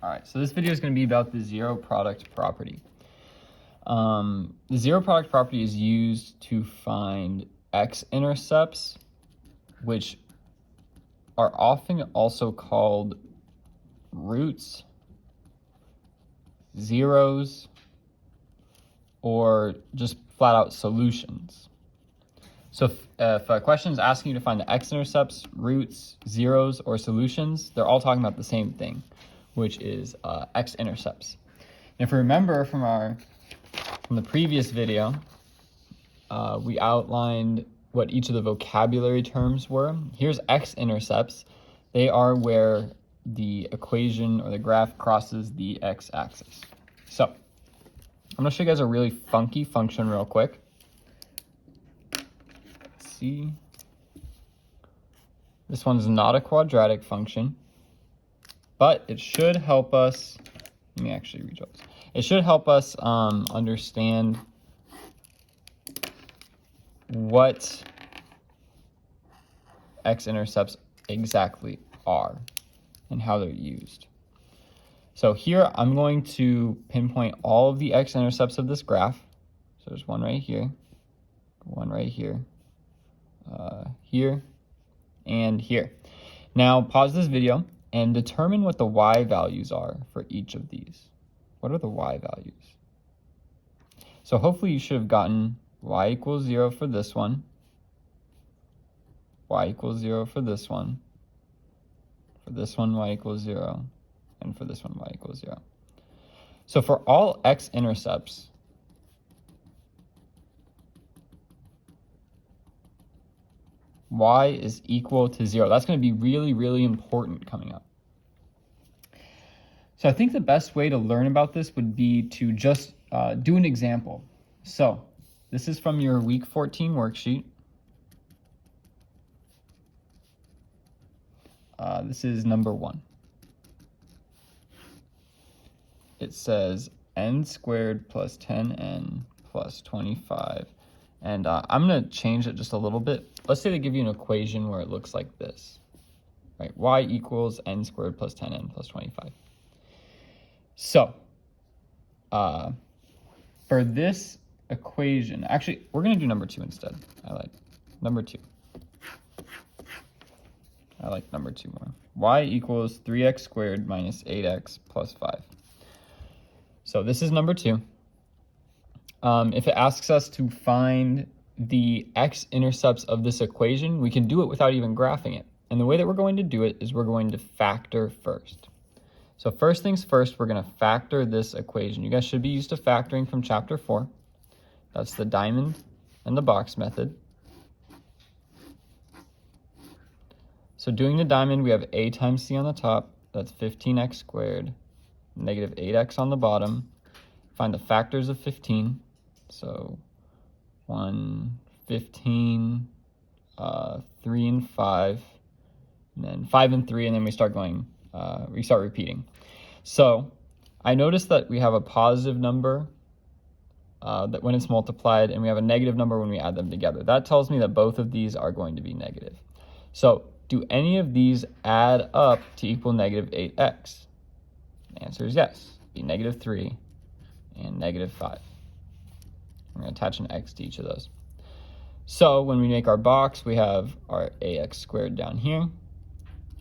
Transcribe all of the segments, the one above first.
All right, so this video is going to be about the zero product property. The zero product property is used to find x-intercepts, which are often also called roots, zeros, or just flat out solutions. So if a question is asking you to find the x-intercepts, roots, zeros, or solutions, they're all talking about the same thing, which is x-intercepts. And if you remember from the previous video, we outlined what each of the vocabulary terms were. Here's x-intercepts. They are where the equation or the graph crosses the x-axis. So I'm going to show you guys a really funky function real quick. Let's see. This one's not a quadratic function, but it should help us. Let me actually redraw this. It should help us understand what x-intercepts exactly are and how they're used. So here I'm going to pinpoint all of the x-intercepts of this graph. So there's one right here, one right here, here, and here. Now pause this video and determine what the y values are for each of these. What are the y values? So hopefully you should have gotten y equals 0 for this one, y equals 0 for this one, y equals 0, and for this one, y equals 0. So for all x-intercepts, y is equal to 0. That's going to be really, really important coming up. So I think the best way to learn about this would be to just do an example. So this is from your week 14 worksheet. This is number 1. It says n squared plus 10n plus 25. And I'm going to change it just a little bit. Let's say they give you an equation where it looks like this, right? Y equals n squared plus 10n plus 25. So for this equation, actually, we're going to do number 2 instead. I like number 2. I like number 2 more. Y equals 3x squared minus 8x plus 5. So this is number 2. If it asks us to find the x-intercepts of this equation, we can do it without even graphing it. And the way that we're going to do it is we're going to factor first. So first things first, we're going to factor this equation. You guys should be used to factoring from chapter 4. That's the diamond and the box method. So doing the diamond, we have a times c on the top. That's 15x squared, negative 8x on the bottom. Find the factors of 15. So 1, 15, 3 and 5, and then 5 and 3, and then we start repeating. So I noticed that we have a positive number that when it's multiplied, and we have a negative number when we add them together. That tells me that both of these are going to be negative. So do any of these add up to equal negative 8x? The answer is yes. Be negative 3 and negative 5. I'm going to attach an x to each of those. So when we make our box, we have our ax squared down here,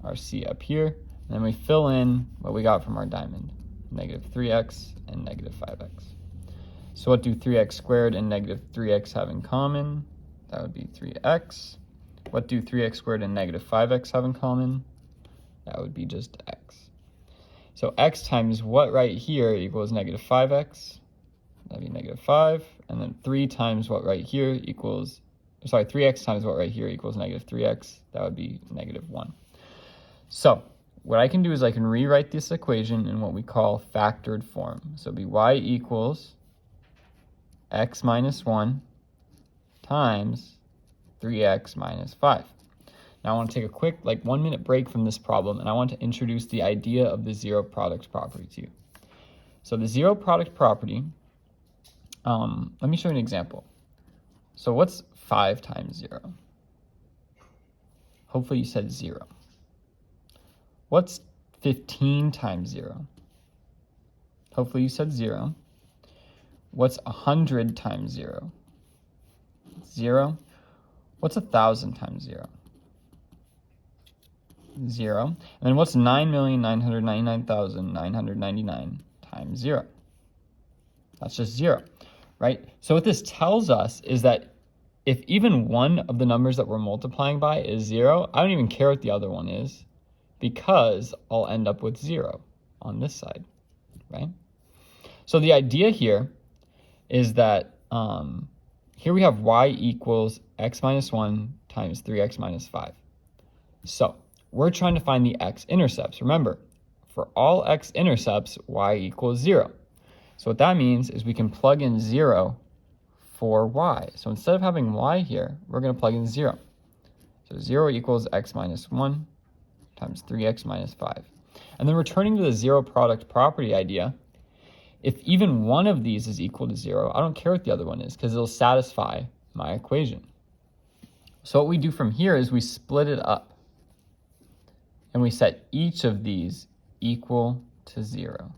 our c up here, and then we fill in what we got from our diamond, negative 3x and negative 5x. So what do 3x squared and negative 3x have in common? That would be 3x. What do 3x squared and negative 5x have in common? That would be just x. So x times what right here equals negative 5x. That'd be negative 5. And then 3 times what right here equals, 3x times what right here equals negative 3x. That would be negative 1. So what I can do is I can rewrite this equation in what we call factored form. So it'd be y equals x minus 1 times 3x minus 5. Now I want to take a quick 1 minute break from this problem, and I want to introduce the idea of the zero product property to you. So the zero product property, let me show you an example. So what's 5 times 0? Hopefully you said 0. What's 15 times 0? Hopefully you said 0. What's 100 times 0? 0. What's 1,000 times 0? 0. And then what's 9,999,999 times 0? That's just 0, right? So what this tells us is that if even one of the numbers that we're multiplying by is 0, I don't even care what the other one is, because I'll end up with 0 on this side, right? So the idea here is that here we have y equals x minus 1 times 3x minus 5. So we're trying to find the x-intercepts. Remember, for all x-intercepts, y equals 0. So what that means is we can plug in 0 for y. So instead of having y here, we're going to plug in 0. So 0 equals x minus 1 times 3x minus 5. And then returning to the zero product property idea, if even one of these is equal to 0, I don't care what the other one is because it'll satisfy my equation. So what we do from here is we split it up and we set each of these equal to 0.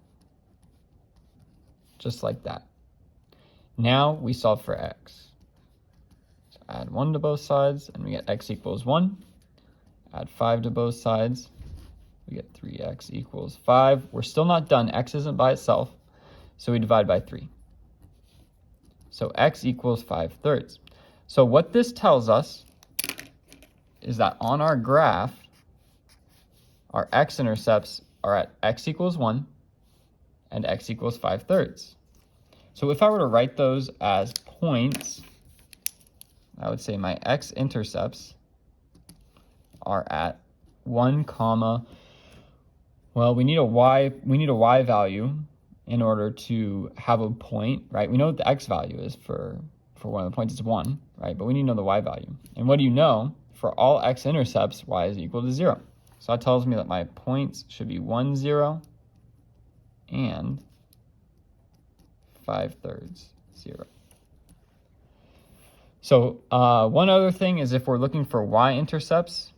Just like that. Now we solve for x. So add 1 to both sides and we get x equals 1. Add 5 to both sides. We get 3x equals 5. We're still not done. X isn't by itself. So we divide by 3. So x equals 5/3. So what this tells us is that on our graph, our x-intercepts are at x equals 1 and x equals 5/3. So if I were to write those as points, I would say my x-intercepts are at 1, well, we need a y value in order to have a point, right? We know what the x value is for one of the points, it's 1, right? But we need to know the y value. And what do you know? For all x-intercepts, y is equal to 0. So that tells me that my points should be 1, 0, and 5/3, 0. So one other thing is if we're looking for y-intercepts,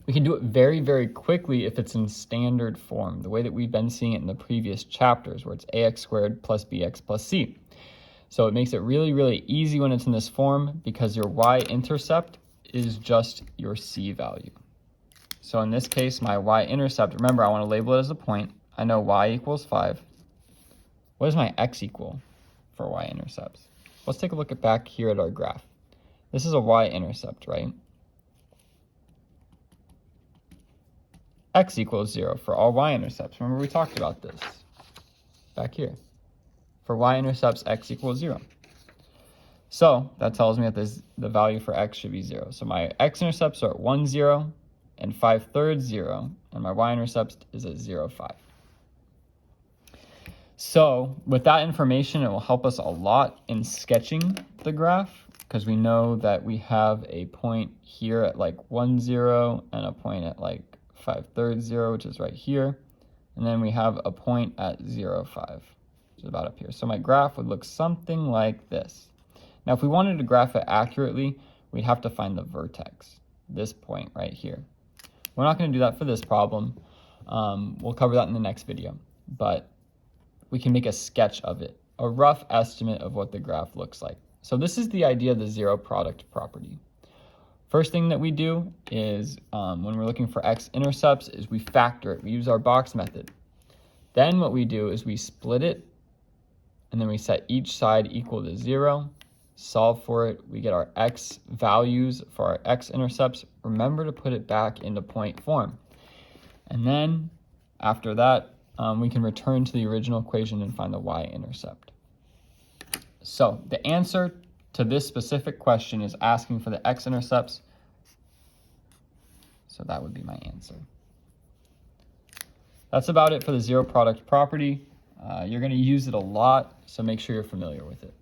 we can do it very, very quickly if it's in standard form, the way that we've been seeing it in the previous chapters, where it's ax squared plus bx plus c. So it makes it really, really easy when it's in this form because your y-intercept is just your c value. So in this case, my y-intercept, remember, I want to label it as a point. I know y equals 5. What does my x equal for y-intercepts? Let's take a look back here at our graph. This is a y-intercept, right? X equals 0 for all y-intercepts. Remember we talked about this back here. For y-intercepts, x equals 0. So that tells me that the value for x should be 0. So my x-intercepts are at 1, 0, and 5/3, 0, and my y-intercept is at 0, 5. So with that information, it will help us a lot in sketching the graph because we know that we have a point here at like 1, 0 and a point at like 5/3, 0, which is right here. And then we have a point at 0, 5, which is about up here. So my graph would look something like this. Now, if we wanted to graph it accurately, we'd have to find the vertex, this point right here. We're not going to do that for this problem. We'll cover that in the next video. But we can make a sketch of it, a rough estimate of what the graph looks like. So this is the idea of the zero product property. First thing that we do is when we're looking for x-intercepts is we factor it. We use our box method. Then what we do is we split it, and then we set each side equal to 0, solve for it. We get our x values for our x-intercepts. Remember to put it back into point form. And then after that, we can return to the original equation and find the y-intercept. So the answer to this specific question is asking for the x-intercepts. So that would be my answer. That's about it for the zero product property. You're going to use it a lot, so make sure you're familiar with it.